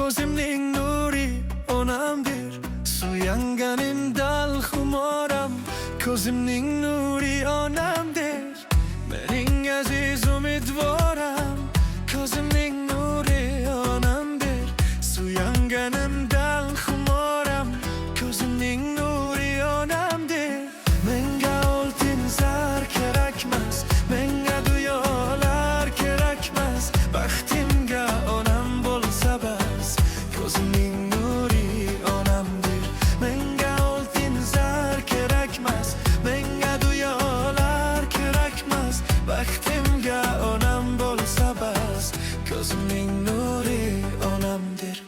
ko'zimning nuri onamdir. Suyanganim dal xumoram, ko'zimning nuri onamdir. Mening aziz umidvoram, ko'zimning nuri onamdir. Suyanganim dal xumoram, ko'zimning nuri onamdir. Menga oltin zar kerakmas, menga duyolar kerakmas. Baxtimga onam bo'lsa bas, ko'zimning nuri onamdir. Menga oltin zar kerakmas, menga duyolar kerakmas. Baxtimga onam bo'lsa bas, ko'zimning nuri onamdir.